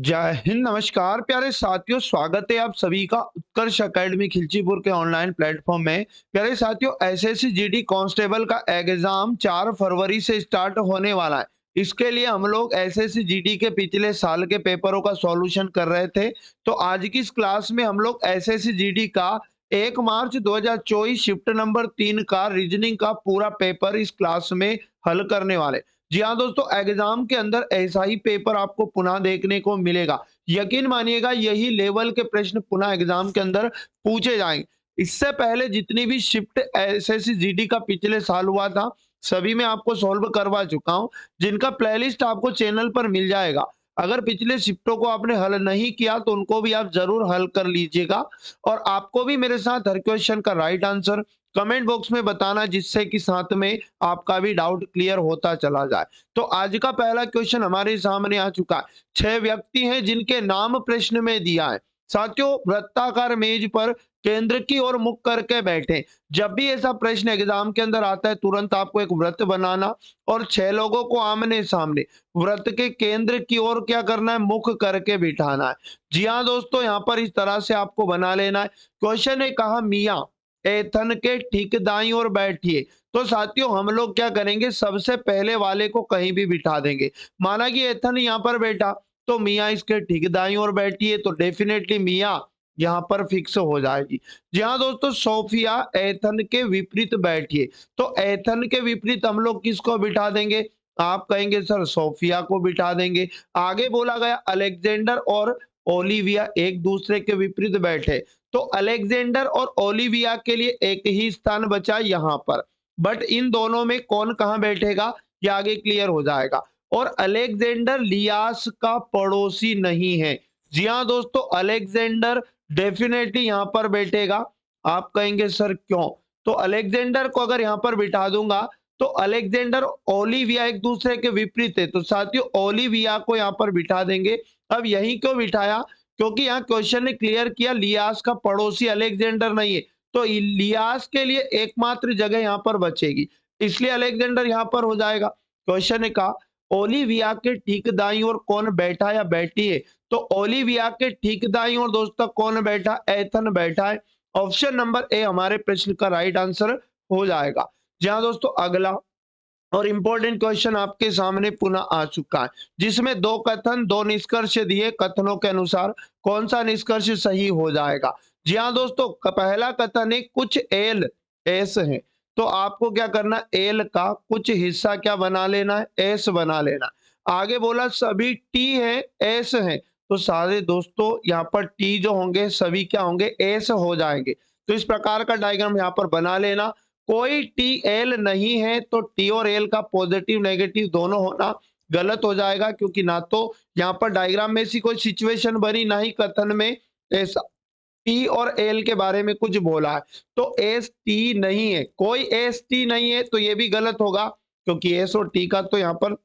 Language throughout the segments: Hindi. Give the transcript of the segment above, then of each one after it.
जय हिंद, नमस्कार प्यारे साथियों। स्वागत है आप सभी का उत्कर्ष एकेडमी खिलचीपुर के ऑनलाइन प्लेटफॉर्म में। प्यारे साथियों, एसएससी जीडी कांस्टेबल का एग्जाम 4 फरवरी से स्टार्ट होने वाला है। इसके लिए हम लोग एसएससी जीडी के पिछले साल के पेपरों का सॉल्यूशन कर रहे थे। तो आज की इस क्लास में हम लोग एसएससी जीडी का 1 मार्च 2024 शिफ्ट नंबर 3 का रीजनिंग का पूरा पेपर इस क्लास में हल करने वाले। जी हाँ दोस्तों, एग्जाम के अंदर ऐसा ही पेपर आपको पुनः देखने को मिलेगा। यकीन मानिएगा, यही लेवल के प्रश्न पुनः एग्जाम के अंदर पूछे जाएंगे। इससे पहले जितनी भी शिफ्ट एसएससी जीडी का पिछले साल हुआ था, सभी में आपको सॉल्व करवा चुका हूं, जिनका प्लेलिस्ट आपको चैनल पर मिल जाएगा। अगर पिछले शिफ्टों को आपने हल नहीं किया तो उनको भी आप जरूर हल कर लीजिएगा। और आपको भी मेरे साथ हर क्वेश्चन का राइट आंसर कमेंट बॉक्स में बताना, जिससे कि साथ में आपका भी डाउट क्लियर होता चला जाए। तो आज का पहला क्वेश्चन हमारे सामने आ चुका है। 6 व्यक्ति हैं जिनके नाम प्रश्न में दिया है। साथियों, वृत्ताकार मेज पर केंद्र की ओर मुख करके बैठे। जब भी ऐसा प्रश्न एग्जाम के अंदर आता है, तुरंत आपको एक वृत्त बनाना और 6 लोगों को आमने सामने वृत्त के केंद्र की ओर क्या करना है, मुख करके बिठाना है। जी हाँ दोस्तों, यहाँ पर इस तरह से आपको बना लेना है। क्वेश्चन ने कहा, मियाँ एथन के ठीक दाईं ओर बैठिए। तो साथियों, हम लोग क्या करेंगे, सबसे पहले वाले को कहीं भी बिठा देंगे। माना कि एथन यहाँ पर बैठा, तो मियाँ इसके ठीक दाईं ओर बैठिए, तो डेफिनेटली मियाँ यहाँ पर फिक्स हो जाएगी। जी हाँ दोस्तों, सोफिया एथन के विपरीत बैठिए। तो एथन के विपरीत हम लोग किसको बिठा देंगे? आप कहेंगे सर सोफिया को बिठा देंगे। आगे बोला गया अलेक्जेंडर और ओलिविया एक दूसरे के विपरीत बैठे, तो अलेक्जेंडर और ओलिविया के लिए एक ही स्थान बचा यहाँ पर। बट इन दोनों में कौन कहाँ बैठेगा, ये आगे क्लियर हो जाएगा। और अलेक्जेंडर लियास का पड़ोसी नहीं है। जी हाँ दोस्तों, अलेक्जेंडर डेफिनेटली यहाँ पर बैठेगा। आप कहेंगे सर क्यों? तो अलेक्जेंडर को अगर यहाँ पर बिठा दूंगा तो अलेक्जेंडर ओलिविया एक दूसरे के विपरीत है, तो साथियों ओलिविया को यहाँ पर बिठा देंगे। अब यही क्यों बिठाया? क्योंकि यहाँ क्वेश्चन ने क्लियर किया लियास का पड़ोसी अलेक्जेंडर नहीं है, तो लियास के लिए एकमात्र जगह यहाँ पर बचेगी, इसलिए अलेक्जेंडर यहाँ पर हो जाएगा। क्वेश्चन ने कहा, ओलिविया के ठीक दाईं ओर कौन बैठा या बैठी है? तो ओलिविया के ठीक दाईं ओर दोस्तों कौन बैठा? एथन बैठा है। ऑप्शन नंबर ए हमारे प्रश्न का राइट आंसर हो जाएगा। जहां दोस्तों अगला और इंपॉर्टेंट क्वेश्चन आपके सामने पुनः आ चुका है, जिसमें दो कथन दो निष्कर्ष दिए। कथनों के अनुसार कौन सा निष्कर्ष सही हो जाएगा? जी हाँ दोस्तों, पहला कथन है कुछ एल एस है, तो आपको क्या करना, एल का कुछ हिस्सा क्या बना लेना है, एस बना लेना। आगे बोला सभी टी है एस है, तो सारे दोस्तों यहाँ पर टी जो होंगे सभी क्या होंगे, एस हो जाएंगे। तो इस प्रकार का डायग्राम यहाँ पर बना लेना। कोई टी एल नहीं है, तो टी और एल का पॉजिटिव नेगेटिव दोनों होना गलत हो जाएगा, क्योंकि ना तो यहाँ पर डायग्राम में ऐसी कोई सिचुएशन बनी, ना ही कथन में ऐसा टी और एल के बारे में कुछ बोला है। तो एस टी नहीं है, कोई एस टी नहीं है, तो ये भी गलत होगा, क्योंकि एस और टी का तो यहाँ पर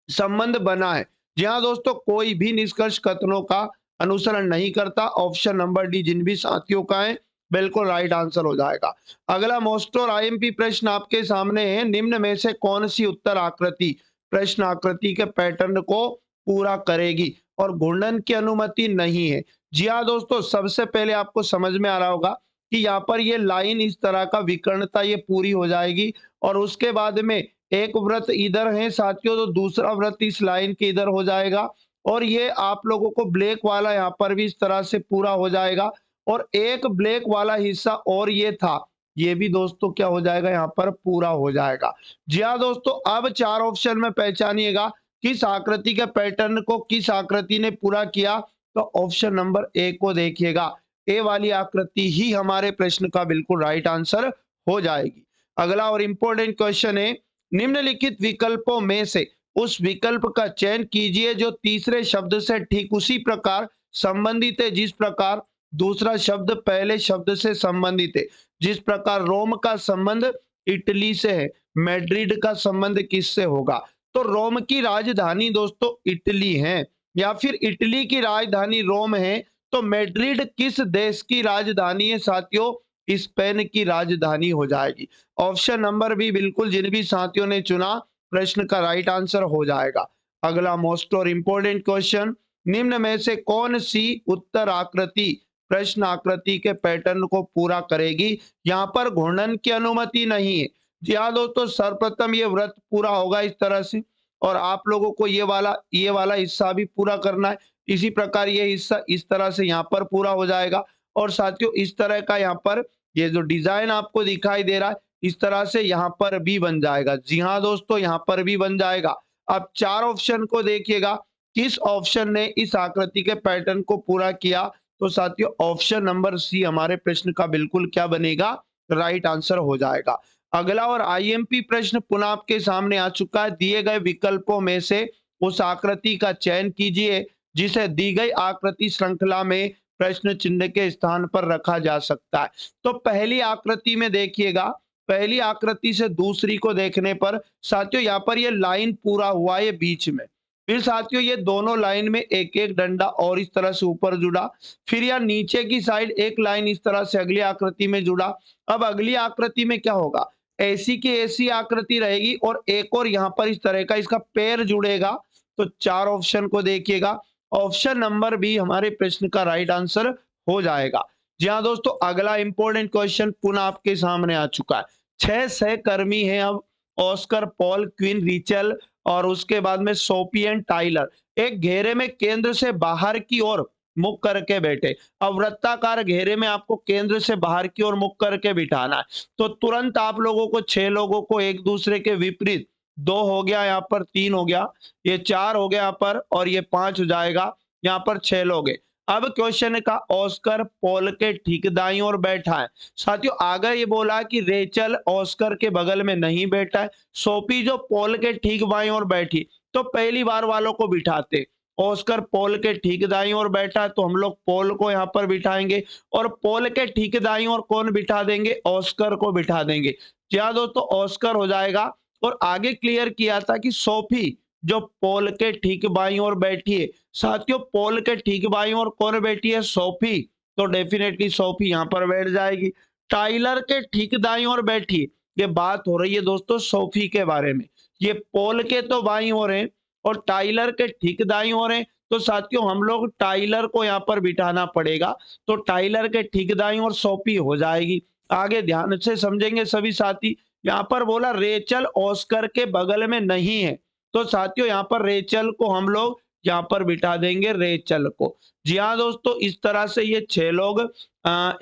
संबंध बना है। जी हाँ दोस्तों, कोई भी निष्कर्ष कथनों का अनुसरण नहीं करता। ऑप्शन नंबर डी जिन भी साथियों का है बिल्कुल राइट आंसर हो जाएगा। अगला मोस्ट और आईएमपी प्रश्न आपके सामने है। निम्न में से कौन सी उत्तर आकृति प्रश्न आकृति के पैटर्न को पूरा करेगी और घूर्णन की अनुमति नहीं है? जी हाँ दोस्तों, सबसे पहले आपको समझ में आ रहा होगा कि यहाँ पर ये लाइन इस तरह का विकर्णता ये पूरी हो जाएगी, और उसके बाद में एक व्रत इधर है साथियों, तो दूसरा व्रत इस लाइन के इधर हो जाएगा, और ये आप लोगों को ब्लैक वाला यहाँ पर भी इस तरह से पूरा हो जाएगा, और एक ब्लैक वाला हिस्सा और ये था, ये भी दोस्तों क्या हो जाएगा, यहाँ पर पूरा हो जाएगा। जी हाँ दोस्तों, अब 4 ऑप्शन में पहचानिएगा किस आकृति के पैटर्न को किस आकृति ने पूरा किया, तो ऑप्शन नंबर ए को देखिएगा। ए वाली आकृति ही हमारे प्रश्न का बिल्कुल राइट आंसर हो जाएगी। अगला और इंपॉर्टेंट क्वेश्चन है, निम्नलिखित विकल्पों में से उस विकल्प का चयन कीजिए जो तीसरे शब्द से ठीक उसी प्रकार संबंधित है जिस प्रकार दूसरा शब्द पहले शब्द से संबंधित है। जिस प्रकार रोम का संबंध इटली से है, मैड्रिड का संबंध किससे होगा? तो रोम की राजधानी दोस्तों इटली है, या फिर इटली की राजधानी रोम है, तो मैड्रिड किस देश की राजधानी है साथियों? स्पेन की राजधानी हो जाएगी। ऑप्शन नंबर बी बिल्कुल जिन भी साथियों ने चुना प्रश्न का राइट आंसर हो जाएगा। अगला मोस्ट और इंपॉर्टेंट क्वेश्चन, निम्न में से कौन सी उत्तर आकृति प्रश्न आकृति के पैटर्न को पूरा करेगी? यहाँ पर घूर्णन की अनुमति नहीं है। जी हाँ दोस्तों, सर्वप्रथम ये व्रत पूरा होगा इस तरह से, और आप लोगों को ये वाला हिस्सा भी पूरा करना है। इसी प्रकार ये हिस्सा इस तरह से यहाँ पर पूरा हो जाएगा, और साथियों इस तरह का यहाँ पर ये जो डिजाइन आपको दिखाई दे रहा है, इस तरह से यहाँ पर भी बन जाएगा। जी हाँ दोस्तों, यहाँ पर भी बन जाएगा। अब 4 ऑप्शन को देखिएगा, किस ऑप्शन ने इस आकृति के पैटर्न को पूरा किया? तो साथियों ऑप्शन नंबर सी हमारे प्रश्न का बिल्कुल क्या बनेगा? राइट आंसर हो जाएगा। अगला और आईएमपी प्रश्न पुनः आपके सामने आ चुका है। दिए गए विकल्पों में से उस आकृति का चयन कीजिए जिसे दी गई आकृति श्रृंखला में प्रश्न चिन्ह के स्थान पर रखा जा सकता है। तो पहली आकृति में देखिएगा, पहली आकृति से दूसरी को देखने पर साथियों यहाँ पर ये लाइन पूरा हुआ है बीच में। फिर साथियों ये दोनों लाइन में एक एक डंडा और इस तरह से ऊपर जुड़ा। फिर यहाँ नीचे की साइड एक लाइन इस तरह से अगली आकृति में जुड़ा। अब अगली आकृति में क्या होगा? ऐसी की ऐसी आकृति रहेगी और एक और यहाँ पर इस तरह का इसका पैर जुड़ेगा। तो 4 ऑप्शन को देखिएगा, ऑप्शन नंबर बी हमारे प्रश्न का राइट आंसर हो जाएगा। जी हाँ दोस्तों, अगला इंपॉर्टेंट क्वेश्चन पुनः आपके सामने आ चुका है। 6 सहकर्मी हैं अब, ऑस्कर, पॉल, क्वीन, रिचल और उसके बाद में सोफी एंड टाइलर एक घेरे में केंद्र से बाहर की ओर मुख करके बैठे। अब वृत्ताकार घेरे में आपको केंद्र से बाहर की ओर मुख करके बिठाना है। तो तुरंत आप लोगों को 6 लोगों को एक दूसरे के विपरीत, 2 हो गया, यहाँ पर 3 हो गया, ये 4 हो गया यहाँ पर, और ये 5 हो जाएगा, यहाँ पर 6 लोग हैं। अब क्वेश्चन का ऑस्कर पॉल के ठीक दाईं ओर बैठा है। साथियों आगे ये बोला कि रेचल ऑस्कर के बगल में नहीं बैठा है, सोफी जो पॉल के ठीक बाईं ओर बैठी। तो पहली बार वालों को बिठाते, ऑस्कर पॉल के ठीक दाईं ओर बैठा है तो हम लोग पॉल को यहाँ पर बिठाएंगे, और पॉल के ठीक दाईं ओर कौन बिठा देंगे? ऑस्कर को बिठा देंगे। क्या दोस्तों, ऑस्कर हो जाएगा। और आगे क्लियर किया था कि सोफी जो पॉल के ठीक बाईं ओर बैठी है। साथियों पॉल के ठीक बाईं ओर कौन बैठी है? सोफी, तो डेफिनेटली सोफी यहाँ पर बैठ जाएगी। टाइलर के ठीक दाईं ओर बैठी, ये बात हो रही है दोस्तों सोफी के बारे में। ये पॉल के तो बाईं ओर है और टाइलर के ठीक दाईं ओर है, तो साथियों हम लोग टाइलर को यहाँ पर बिठाना पड़ेगा। तो टाइलर के ठीक दाईं ओर सोफी हो जाएगी। आगे ध्यान से समझेंगे सभी साथी। यहाँ पर बोला रेचल ऑस्कर के बगल में नहीं है, तो साथियों यहाँ पर रेचल को हम लोग यहाँ पर बिठा देंगे, रेचल को। जी हाँ दोस्तों, इस तरह से ये 6 लोग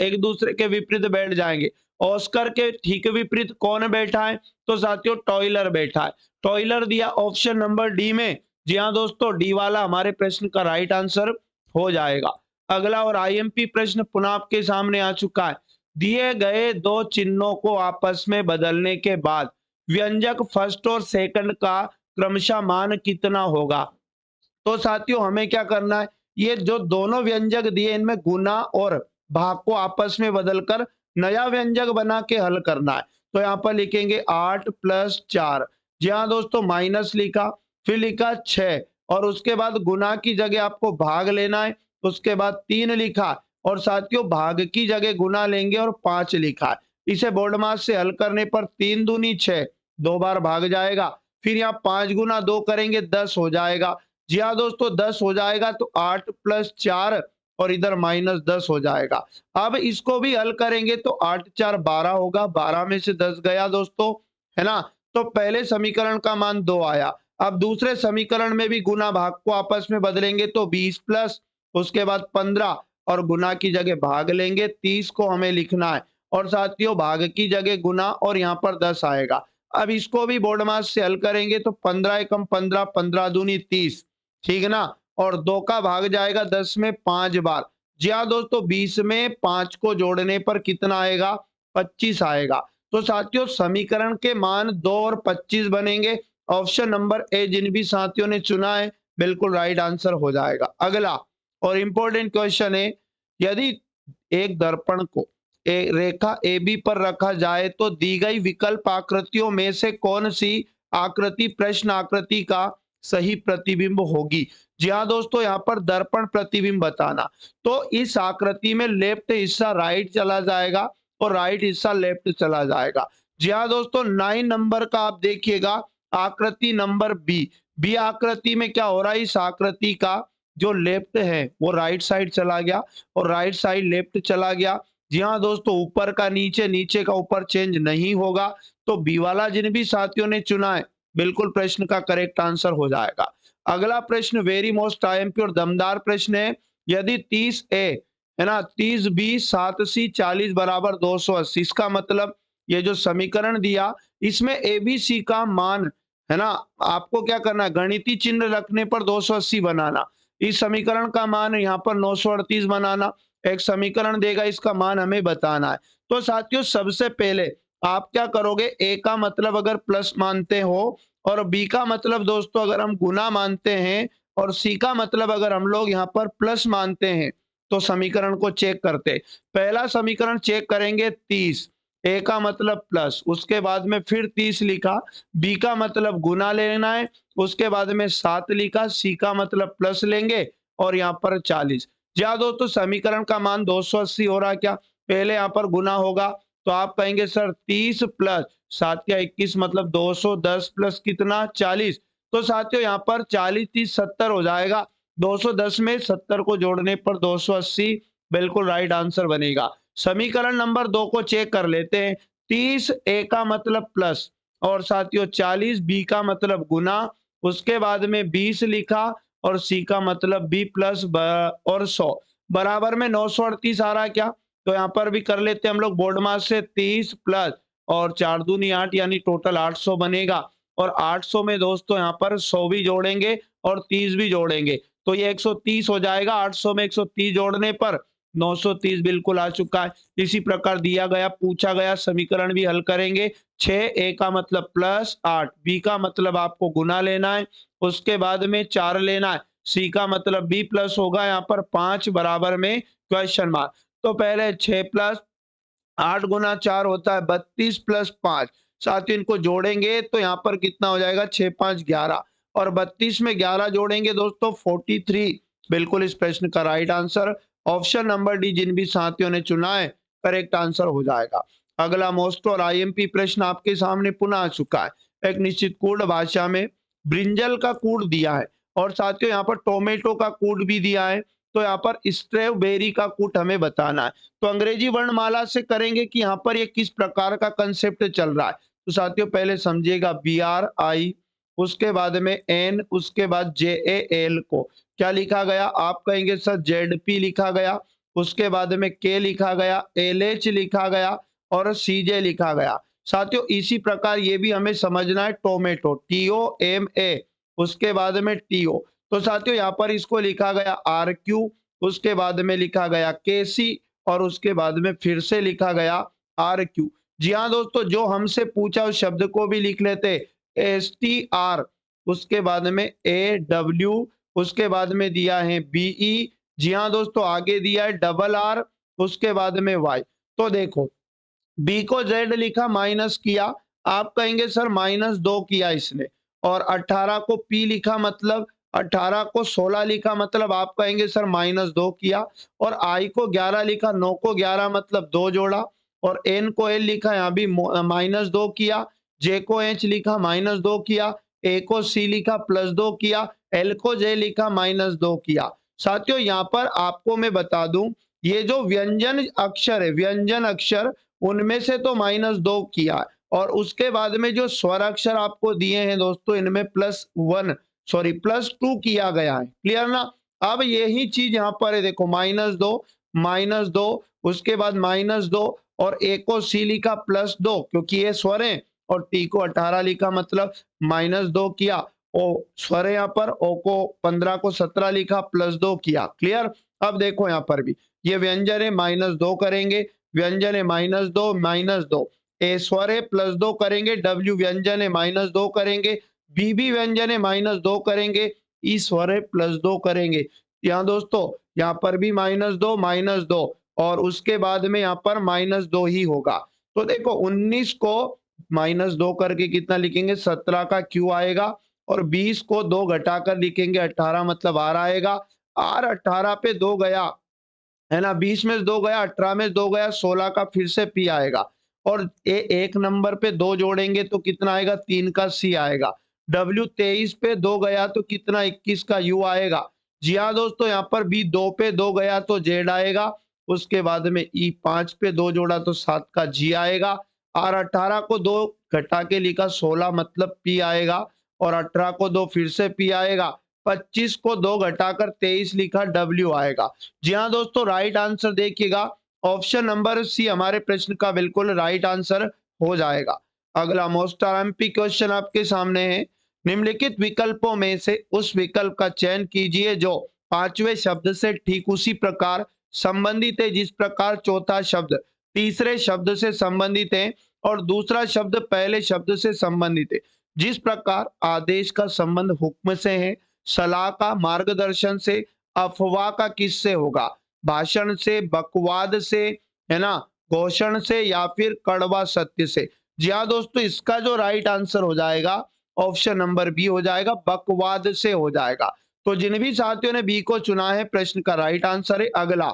एक दूसरे के विपरीत बैठ जाएंगे। ऑस्कर के ठीक विपरीत कौन बैठा है? तो साथियों टॉयलर बैठा है। टॉयलर दिया ऑप्शन नंबर डी में। जी हाँ दोस्तों, डी वाला हमारे प्रश्न का राइट आंसर हो जाएगा। अगला और आईएमपी प्रश्न पुनः आपके सामने आ चुका है। दिए गए 2 चिन्हों को आपस में बदलने के बाद व्यंजक फर्स्ट और सेकंड का क्रमशः मान कितना होगा? तो साथियों हमें क्या करना है? ये जो दोनों व्यंजक दिए इनमें गुना और भाग को आपस में बदलकर नया व्यंजक बना के हल करना है। तो यहाँ पर लिखेंगे 8 + 4। जी हाँ दोस्तों, माइनस लिखा, फिर लिखा 6, और उसके बाद गुना की जगह आपको भाग लेना है। उसके बाद 3 लिखा, और साथियों भाग की जगह गुना लेंगे और 5 लिखा है। इसे बोर्ड मास से हल करने पर 3 दूनी 6, 2 बार भाग जाएगा। फिर यहाँ 5 गुना 2 करेंगे 10 हो जाएगा। जी हाँ दोस्तों, 10 हो जाएगा, तो 8 + 4 और इधर -10 हो जाएगा। अब इसको भी हल करेंगे तो 8 × 4 = 12 होगा, 12 में से 10 गया दोस्तों, है ना? तो पहले समीकरण का मान 2 आया। अब दूसरे समीकरण में भी गुना भाग को आपस में बदलेंगे तो 20 प्लस उसके बाद 15, और गुना की जगह भाग लेंगे, 30 को हमें लिखना है, और साथियों भाग की जगह गुना और यहाँ पर 10 आएगा। अब इसको भी बोर्ड मास से हल करेंगे तो 15 एकम 15, 15 दूनी 30, ठीक है ना? और 2 का भाग जाएगा 10 में 5 बार। जी हाँ दोस्तों, 20 में 5 को जोड़ने पर कितना आएगा? 25 आएगा। तो साथियों समीकरण के मान 2 और 25 बनेंगे। ऑप्शन नंबर ए जिन भी साथियों ने चुना है बिल्कुल राइट आंसर हो जाएगा। अगला और इंपॉर्टेंट क्वेश्चन है, यदि एक दर्पण को रेखा AB पर रखा जाए तो दी गई विकल्प आकृतियों में से कौन सी आकृति प्रश्न आकृति का सही प्रतिबिंब होगी? जी हाँ दोस्तों, यहाँ पर दर्पण प्रतिबिंब बताना। तो इस आकृति में लेफ्ट हिस्सा राइट चला जाएगा और राइट हिस्सा लेफ्ट चला जाएगा। जी हाँ दोस्तों, 9 नंबर का आप देखिएगा, आकृति नंबर बी। बी आकृति में क्या हो रहा है? इस आकृति का जो लेफ्ट है वो राइट साइड चला गया और राइट साइड लेफ्ट चला गया। जी हाँ दोस्तों, ऊपर का नीचे, नीचे का ऊपर चेंज नहीं होगा। तो बी वाला जिन भी साथियों ने चुना है, बिल्कुल प्रश्न का करेक्ट आंसर हो जाएगा। अगला प्रश्न वेरी मोस्ट आईएमपी और दमदार प्रश्न है। यदि 30 ए है ना, 30 बी 7 सी 40 बराबर 280, इसका मतलब ये जो समीकरण दिया इसमें ए बी सी का मान है ना, आपको क्या करना है, गणितीय चिन्ह रखने पर 280 बनाना। इस समीकरण का मान यहाँ पर 938 बनाना। एक समीकरण देगा, इसका मान हमें बताना है। तो साथियों सबसे पहले आप क्या करोगे, ए का मतलब अगर प्लस मानते हो और बी का मतलब दोस्तों अगर हम गुना मानते हैं और सी का मतलब अगर हम लोग यहाँ पर प्लस मानते हैं, तो समीकरण को चेक करते। पहला समीकरण चेक करेंगे 30, ए का मतलब प्लस, उसके बाद में फिर 30 लिखा, बी का मतलब गुना लेना है, उसके बाद में 7 लिखा, सी का मतलब प्लस लेंगे और यहाँ पर 40। या दोस्तों समीकरण का मान 280 हो रहा है क्या, पहले यहाँ पर गुना होगा तो आप कहेंगे सर 30 प्लस 7 क्या 21 मतलब 210 प्लस कितना 40। तो साथियों यहाँ पर 40 30 70 हो जाएगा। 210 में 70 को जोड़ने पर 280 बिल्कुल राइट आंसर बनेगा। समीकरण नंबर 2 को चेक कर लेते हैं। 30 ए का मतलब प्लस और साथियों 40 बी का मतलब गुना, उसके बाद में 20 लिखा और सी का मतलब बी प्लस और 100 बराबर में 938 आ रहा है क्या। तो यहाँ पर भी कर लेते हैं हम लोग बोर्ड मास से, 30 प्लस और 4 दूनी 8 यानी टोटल 800 बनेगा। और 800 में दोस्तों यहाँ पर 100 भी जोड़ेंगे और 30 भी जोड़ेंगे तो ये 130 हो जाएगा। 800 में 130 जोड़ने पर 930 बिल्कुल आ चुका है। इसी प्रकार दिया गया पूछा गया समीकरण भी हल करेंगे। 6 ए का मतलब प्लस 8 बी का मतलब आपको गुना लेना है, उसके बाद में 4 लेना है, सी का मतलब बी प्लस होगा यहाँ पर 5 बराबर में क्वेश्चन मार्क। तो पहले 6 प्लस 8 गुना 4 होता है 32 प्लस 5, साथियों इनको जोड़ेंगे तो यहाँ पर कितना हो जाएगा 6 5 11 और 32 में 11 जोड़ेंगे दोस्तों 43। बिल्कुल इस प्रश्न का right answer option number D जिन भी साथियों ने चुना है करेक्ट आंसर हो जाएगा। अगला मोस्ट और आईएमपी प्रश्न आपके सामने पुनः आ चुका है। एक निश्चित कूट भाषा में ब्रिंजल का कूट दिया है और साथियों यहाँ पर टोमेटो का कूट भी दिया है। तो यहाँ पर स्ट्रॉबेरी का कूट हमें बताना है। तो अंग्रेजी वर्णमाला से करेंगे कि यहाँ पर ये किस प्रकार का कंसेप्ट चल रहा है। तो साथियों पहले समझिएगा BRI, उसके बाद में N, उसके बाद JAL को क्या लिखा गया, आप कहेंगे सर ZP लिखा गया, उसके बाद में K लिखा गया, LH लिखा गया और CJ लिखा गया। साथियों इसी प्रकार ये भी हमें समझना है टोमेटो TOMA, उसके बाद में TO। तो साथियों यहाँ पर इसको लिखा गया RQ, उसके बाद में लिखा गया KC और उसके बाद में फिर से लिखा गया RQ। जी हाँ दोस्तों, जो हमसे पूछा उस शब्द को भी लिख लेते STR, उसके बाद में AW, उसके बाद में दिया है BE। जी हाँ दोस्तों, आगे दिया है RR, उसके बाद में Y। तो देखो बी को जेड लिखा माइनस किया, आप कहेंगे सर -2 किया इसने, और 18 को पी लिखा मतलब 18 को 16 लिखा मतलब आप कहेंगे सर -2 किया, और आई को 11 लिखा, 9 को 11 मतलब 2 जोड़ा, और एन को एल लिखा यहाँ भी -2 किया, जे को एच लिखा -2 किया, ए को सी लिखा +2 किया, एल को जे लिखा -2 किया। साथियों यहाँ पर आपको मैं बता दूं, ये जो व्यंजन अक्षर है, व्यंजन अक्षर उनमें से तो -2 किया और उसके बाद में जो स्वर अक्षर आपको दिए हैं दोस्तों इनमें +2 किया गया है। क्लियर ना। अब यही चीज यहाँ पर है, देखो -2 उसके बाद -2 और ए को सी लिखा +2 क्योंकि ये स्वर है, और टी को 18 लिखा मतलब -2 किया, ओ स्वर है यहाँ पर, ओ को 15 को 17 लिखा +2 किया। क्लियर। अब देखो यहाँ पर भी ये व्यंजन है, -2 करेंगे, व्यंजन है -2 ए स्वर है +2 करेंगे, डब्ल्यू व्यंजन है -2 करेंगे, बी भी व्यंजन है -2 करेंगे, ई स्वर है +2 करेंगे। यहाँ दोस्तों यहाँ पर भी -2 और उसके बाद में यहाँ पर -2 ही होगा। तो देखो 19 को -2 करके कितना लिखेंगे 17 का क्यू आएगा, और 20 को 2 घटाकर लिखेंगे 18 मतलब आर आएगा। आर 18 पे 2 गया है ना, 20 में से 2 गया, 18 में से 2 गया, 16 का फिर से पी आएगा, और एक नंबर पे 2 जोड़ेंगे तो कितना आएगा 3 का सी आएगा। डब्ल्यू 23 पे 2 गया तो कितना 21 का यू आएगा। जी हाँ दोस्तों, यहाँ पर बी 2 पे 2 गया तो जेड आएगा। उसके बाद में ई 5 पे 2 जोड़ा तो 7 का जी आएगा। और 18 को 2 घटा के लिखा 16 मतलब पी आएगा। और 18 को 2 फिर से पी आएगा। 25 को 2 घटाकर 23 लिखा डब्ल्यू आएगा। जी हाँ दोस्तों, राइट आंसर देखिएगा, ऑप्शन नंबर सी हमारे प्रश्न का बिल्कुल राइट आंसर हो जाएगा। अगला मोस्ट आरएमपी क्वेश्चन आपके सामने है। निम्नलिखित विकल्पों में से उस विकल्प का चयन कीजिए जो पांचवें शब्द से ठीक उसी प्रकार संबंधित है जिस प्रकार चौथा शब्द तीसरे शब्द से संबंधित है और दूसरा शब्द पहले शब्द से संबंधित है। जिस प्रकार आदेश का संबंध हुक्म से है, सलाह का मार्गदर्शन से, अफवाह का किससे होगा, भाषण से, बकवाद से, है ना, घोषण से या फिर कड़वा सत्य से। जी हाँ दोस्तों, इसका जो राइट आंसर हो जाएगा ऑप्शन नंबर बी हो जाएगा, बकवाद से हो जाएगा। तो जिन भी साथियों ने बी को चुना है, प्रश्न का राइट आंसर है। अगला,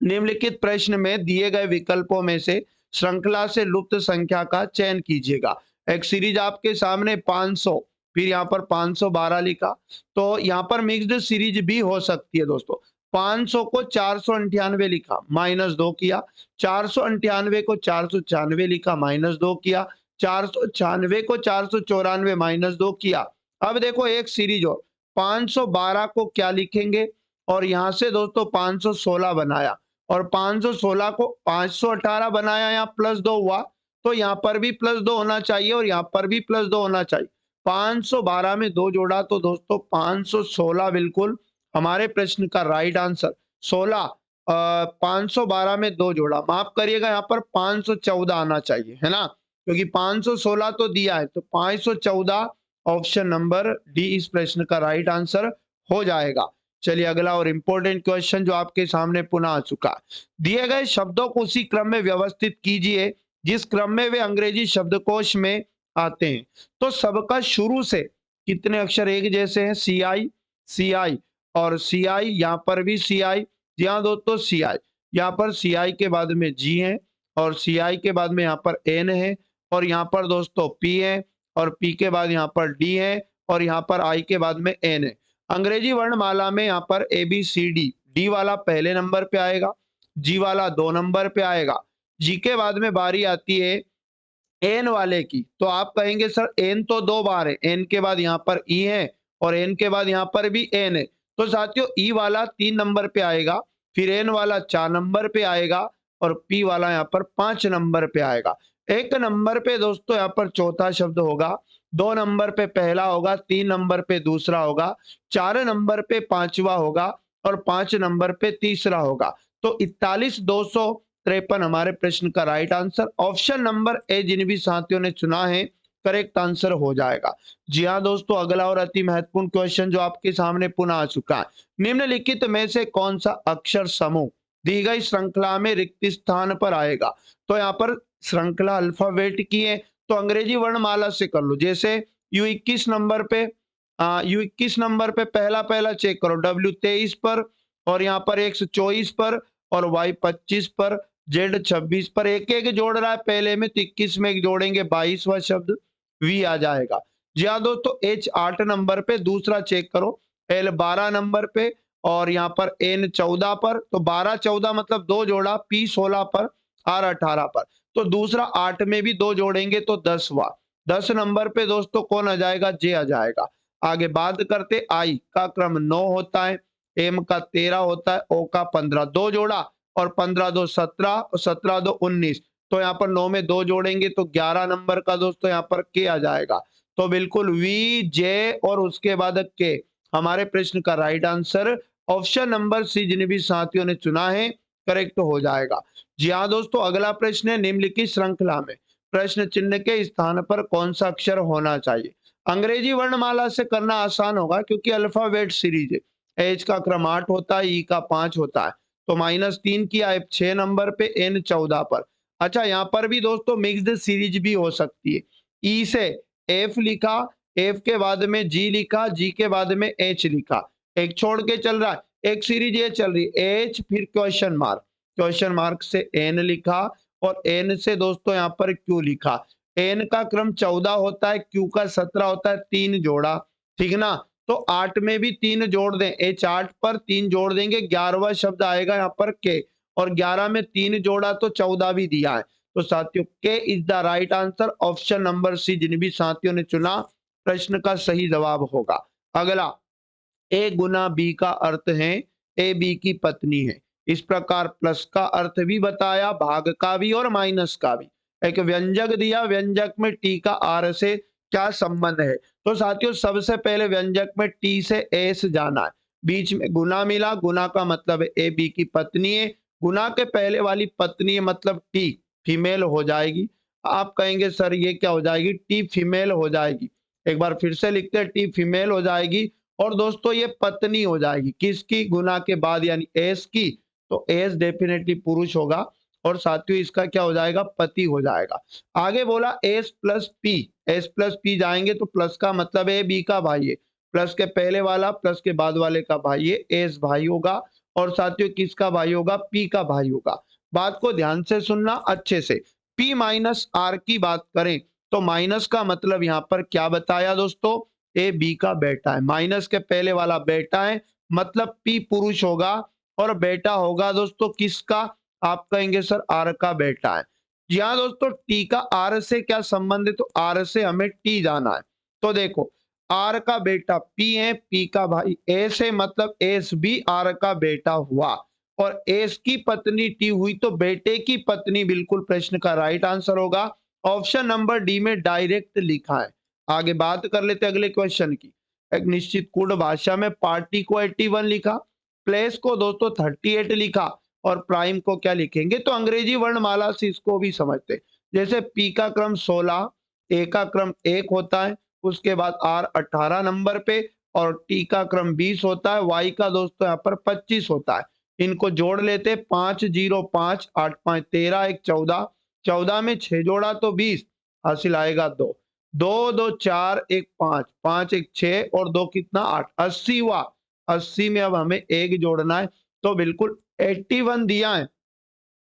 निम्नलिखित प्रश्न में दिए गए विकल्पों में से श्रृंखला से लुप्त संख्या का चयन कीजिएगा। एक सीरीज आपके सामने 500, फिर यहाँ पर 512 लिखा, तो यहाँ पर मिक्स्ड सीरीज भी हो सकती है दोस्तों। 500 को 498 लिखा, -2 किया। 498 को 496 लिखा, -2 किया। 496 को 494 -2 किया। अब देखो एक सीरीज और 512 को क्या लिखेंगे, और यहां से दोस्तों 516 बनाया, और 516 को 518 बनाया, यहाँ +2 हुआ, तो यहाँ पर भी +2 होना चाहिए और यहाँ पर भी +2 होना चाहिए। 512 में 2 जोड़ा तो दोस्तों 516 बिल्कुल हमारे प्रश्न का राइट आंसर। 16 512 में 2 जोड़ा, माफ करिएगा, यहाँ पर 514 आना चाहिए, है ना, क्योंकि 516 तो दिया है, तो 514 ऑप्शन नंबर डी इस प्रश्न का राइट आंसर हो जाएगा। चलिए अगला और इंपॉर्टेंट क्वेश्चन जो आपके सामने पुनः आ चुका है। दिए गए शब्दों को उसी क्रम में व्यवस्थित कीजिए जिस क्रम में वे अंग्रेजी शब्दकोश में आते हैं। तो सबका शुरू से कितने अक्षर एक जैसे हैं, सी आई, सी आई और सी आई, यहाँ पर भी सी आई। जी हाँ दोस्तों, सी आई, यहाँ पर सी आई के बाद में जी है, और सी आई के बाद में यहाँ पर एन है, और यहाँ पर दोस्तों पी है, और पी के बाद यहाँ पर डी है, और यहाँ पर आई के बाद में एन है। अंग्रेजी वर्णमाला में यहाँ पर A B C D, D वाला पहले नंबर पे आएगा, जी वाला 2 नंबर पे आएगा, जी के बाद में बारी आती है एन वाले की। तो आप कहेंगे सर एन तो 2 बार है, एन के बाद यहाँ पर ई है और एन के बाद यहाँ पर भी एन है। तो साथियों ई वाला 3 नंबर पे आएगा, फिर एन वाला 4 नंबर पे आएगा, और पी वाला यहाँ पर 5 नंबर पे आएगा। 1 नंबर पे दोस्तों यहाँ पर चौथा शब्द होगा, 2 नंबर पे पहला होगा, 3 नंबर पे दूसरा होगा, 4 नंबर पे पांचवा होगा, और 5 नंबर पे तीसरा होगा। तो 41,253 हमारे प्रश्न का right answer, option number A जिन भी साथियों ने चुना है करेक्ट आंसर हो जाएगा। जी हाँ दोस्तों, अगला और अति महत्वपूर्ण क्वेश्चन जो आपके सामने पुनः आ चुका है। निम्नलिखित में से कौन सा अक्षर समूह दी गई श्रृंखला में रिक्त स्थान पर आएगा। तो यहाँ पर श्रृंखला अल्फाबेट की है, तो अंग्रेजी वर्णमाला से कर लो। जैसे U21 नंबर पे U21 नंबर पे पहला पहला चेक करो, W23 पर, और यहाँ पर 124 पर, और Y25 पर, Z26 पर। एक एक जोड़ रहा है पहले में, तो 21 में एक जोड़ेंगे 22वां शब्द V आ जाएगा। जी हाँ दोस्तों, H8 नंबर पे दूसरा चेक करो, L12 नंबर पे, और यहाँ पर N14 पर, तो 12 14 मतलब 2 जोड़ा, P16 पर, R18 पर। तो दूसरा 8 में भी 2 जोड़ेंगे तो 10वां। 10 नंबर पे दोस्तों कौन आ जाएगा, जे आ जाएगा। आगे बात करते, आई का क्रम 9 होता है, एम का 13 होता है, ओ का 15, 2 जोड़ा, और 15 2 17, और 17 2 19। तो यहाँ पर 9 में 2 जोड़ेंगे तो 11 नंबर का दोस्तों यहाँ पर के आ जाएगा। तो बिल्कुल वी जे और उसके बाद के हमारे प्रश्न का right answer option number C जिन भी साथियों ने चुना है करेक्ट हो जाएगा। जी हाँ दोस्तों, अगला प्रश्न है, निम्नलिखित श्रृंखला में प्रश्न चिन्ह के स्थान पर कौन सा अक्षर होना चाहिए। अंग्रेजी वर्णमाला से करना आसान होगा क्योंकि अल्फाबेट सीरीज है। एच का क्रम 8 होता है, ई का 5 होता है, तो -3 किया, एफ 6 नंबर पे, एन 14 पर। अच्छा, यहाँ पर भी दोस्तों मिक्स्ड सीरीज भी हो सकती है। ई से एफ लिखा, एफ के बाद में जी लिखा, जी के बाद में एच लिखा, एक छोड़ के चल रहा है, एक सीरीज ये चल रही है, एच फिर क्वेश्चन मार्क, क्वेश्चन मार्क से एन लिखा, और एन से दोस्तों यहाँ पर क्यू लिखा। एन का क्रम 14 होता है, क्यू का 17 होता है, 3 जोड़ा, ठीक ना। तो 8 में भी 3 जोड़ दें, H8 पर 3 जोड़ देंगे, 11वां शब्द आएगा यहाँ पर के, और 11 में 3 जोड़ा तो 14 भी दिया है। तो साथियों के is the right answer, option number C जिन भी साथियों ने चुना प्रश्न का सही जवाब होगा। अगला, ए गुना बी का अर्थ है ए बी की पत्नी है। इस प्रकार प्लस का अर्थ भी बताया, भाग का भी और माइनस का भी। एक व्यंजक दिया, व्यंजक में टी का आर से क्या संबंध है। तो साथियों सबसे पहले व्यंजक में टी से एस जाना है, बीच में गुना मिला, गुना का मतलब ए बी की पत्नी है, गुना के पहले वाली पत्नी है मतलब टी फीमेल हो जाएगी। आप कहेंगे सर ये क्या हो जाएगी, टी फीमेल हो जाएगी। एक बार फिर से लिखते हैं, टी फीमेल हो जाएगी और दोस्तों ये पत्नी हो जाएगी किसकी, गुना के बाद यानी एस की, तो एस डेफिनेटली पुरुष होगा और साथियों इसका क्या हो जाएगा, पति हो जाएगा। आगे बोला S plus P, S plus P जाएंगे तो प्लस का मतलब है बी का भाई है, प्लस के पहले वाला प्लस के बाद वाले का भाई है, एस भाई होगा और साथियों किसका भाई होगा, पी का भाई होगा। बात को ध्यान से सुनना अच्छे से, पी माइनस आर की बात करें तो माइनस का मतलब यहाँ पर क्या बताया दोस्तों, ए बी का बेटा है, माइनस के पहले वाला बेटा है मतलब पी पुरुष होगा और बेटा होगा दोस्तों किसका, आप कहेंगे सर आर का बेटा है। जी हाँ दोस्तों, टी का आर से क्या संबंध है, तो आर से हमें टी जाना है। तो देखो आर का बेटा पी है, पी का भाई एस है मतलब एस भी आर का बेटा हुआ और एस की पत्नी टी हुई तो बेटे की पत्नी बिल्कुल प्रश्न का राइट आंसर होगा। ऑप्शन नंबर डी में डायरेक्ट लिखा है। आगे बात कर लेते अगले क्वेश्चन की। एक निश्चित कूट भाषा में पार्टी को 81 लिखा, प्लेस को दोस्तों 38 लिखा और प्राइम को क्या लिखेंगे, तो अंग्रेजी वर्णमाला से इसको भी समझते। जैसे पी का क्रम 16, ए का क्रम 1 होता है, उसके बाद आर 18 नंबर पे और टी का क्रम 20 होता है, वाई का दोस्तों यहाँ पर 25 होता है। इनको जोड़ लेते 5 0 5 8 5 13 1 14, 14 में 6 जोड़ा तो 20, हासिल आएगा 2, 2 2 4 1 5, 5 1 6 और 2 कितना 8, 80 हुआ। 80 में अब हमें एक जोड़ना है तो बिल्कुल 81 दिया है।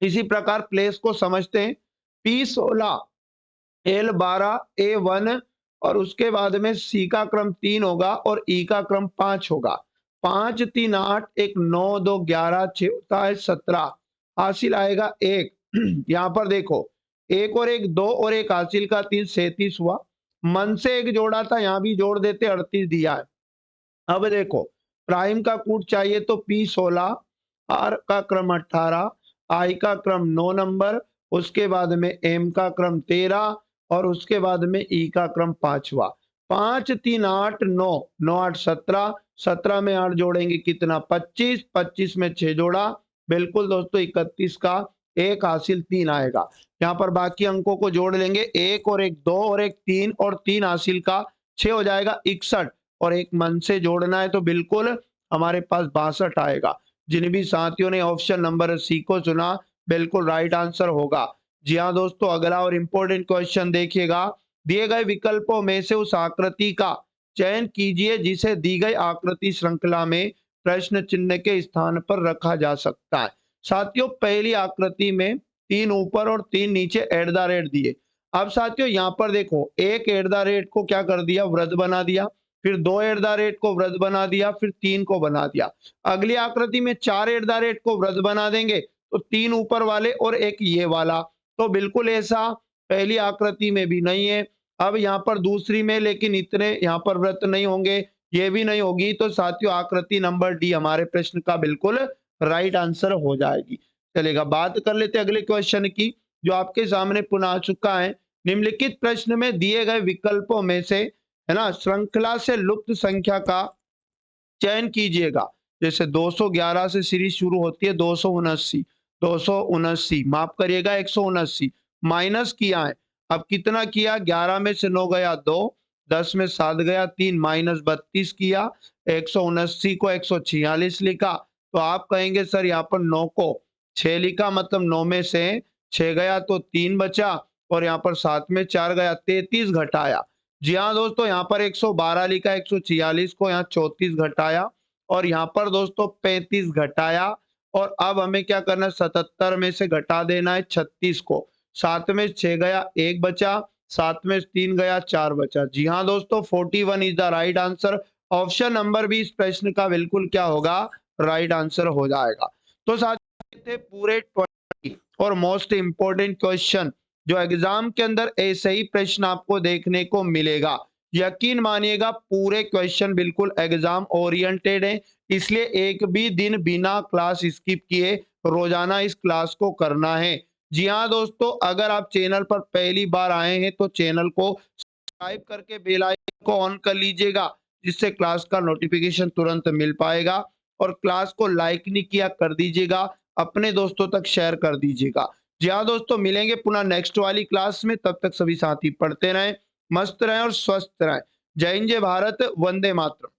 इसी प्रकार प्लेस को समझते हैं, पी 16 एल 12 ए 1 और उसके बाद में सी का क्रम 3 होगा और ई का क्रम 5 होगा। 5 3 8 1 9 2 11 6 होता है 17, हासिल आएगा 1। यहाँ पर देखो एक और एक 2 और एक हासिल का 3 37 हुआ। मन से एक जोड़ा था, यहाँ भी जोड़ देते 38 दिया है। अब देखो प्राइम का कूट चाहिए तो पी 16, आर का क्रम 18, आई का क्रम 9 नंबर, उसके बाद में एम का क्रम 13 और उसके बाद में ई का क्रम 5 हुआ। 5 3 8 9, 9 8 17, 17 में 8 जोड़ेंगे कितना 25, 25 में 6 जोड़ा बिल्कुल दोस्तों 31 का एक हासिल 3 आएगा। यहाँ पर बाकी अंकों को जोड़ लेंगे, एक और एक 2 और एक 3 और 3 हासिल का 6 हो जाएगा 61 और एक मन से जोड़ना है तो बिल्कुल हमारे पास 62 आएगा। जिन भी साथियों ने ऑप्शन नंबर सी को चुना बिल्कुल राइट आंसर होगा। जी हाँ दोस्तों, अगला और इंपॉर्टेंट क्वेश्चन देखिएगा, दिए गए विकल्पों में से उस आकृति का चयन कीजिए जिसे दी गई आकृति श्रृंखला में प्रश्न चिन्ह के स्थान पर रखा जा सकता है। साथियों पहली आकृति में 3 ऊपर और 3 नीचे @ दिए। अब साथियों यहाँ पर देखो एक @ को क्या कर दिया, वृत्त बना दिया, फिर 2 @ को वृत्त बना दिया, फिर 3 को बना दिया। अगली आकृति में 4 @ को वृत्त बना देंगे तो 3 ऊपर वाले और एक ये वाला, तो बिल्कुल ऐसा पहली आकृति में भी नहीं है। अब यहाँ पर दूसरी में लेकिन इतने यहाँ पर वृत्त नहीं होंगे, ये भी नहीं होगी, तो साथियों आकृति नंबर डी हमारे प्रश्न का बिल्कुल राइट आंसर हो जाएगी। चलेगा, बात कर लेते अगले क्वेश्चन की जो आपके सामने पुनः आ चुका है। निम्नलिखित प्रश्न में दिए गए विकल्पों में से है ना श्रृंखला से लुप्त संख्या का चयन कीजिएगा। जैसे 211 से सीरीज शुरू होती है 279, 279 माफ करिएगा 179 माइनस किया है। अब कितना किया, 11 में से 9 गया 2, 10 में 7 गया 3 माइनस 32 किया, 179 को 146 लिखा। तो आप कहेंगे सर यहाँ पर 9 को 6 लिखा मतलब 9 में से 6 गया तो 3 बचा और यहाँ पर 7 में 4 गया 33 घटाया। जी हाँ दोस्तों, यहाँ पर 112 लिखा, 146 को यहाँ 34 घटाया और यहाँ पर दोस्तों 35 घटाया और अब हमें क्या करना है 77 में से घटा देना है 36 को। 7 में 6 गया 1 बचा, 7 में 3 गया 4 बचा। जी हाँ दोस्तों, 41 is the right answer. Option number B इस प्रश्न का बिल्कुल क्या होगा, राइट आंसर हो जाएगा। तो साथियों ये थे पूरे 20 और मोस्ट इंपॉर्टेंट क्वेश्चन जो एग्जाम के अंदर ऐसे ही प्रश्न आपको देखने को मिलेगा। यकीन मानिएगा पूरे क्वेश्चन बिल्कुल एग्जाम ओरिएंटेड है, इसलिए एक भी दिन बिना क्लास स्किप किए रोजाना इस क्लास को करना है। जी हाँ दोस्तों, अगर आप चैनल पर पहली बार आए हैं तो चैनल को सब्सक्राइब करके बेल आइकन को ऑन कर लीजिएगा, जिससे क्लास का नोटिफिकेशन तुरंत मिल पाएगा। और क्लास को लाइक नहीं किया कर दीजिएगा, अपने दोस्तों तक शेयर कर दीजिएगा। जी हाँ दोस्तों, मिलेंगे पुनः नेक्स्ट वाली क्लास में, तब तक सभी साथी पढ़ते रहें, मस्त रहें और स्वस्थ रहें। जय हिंद, जय भारत, वंदे मातरम।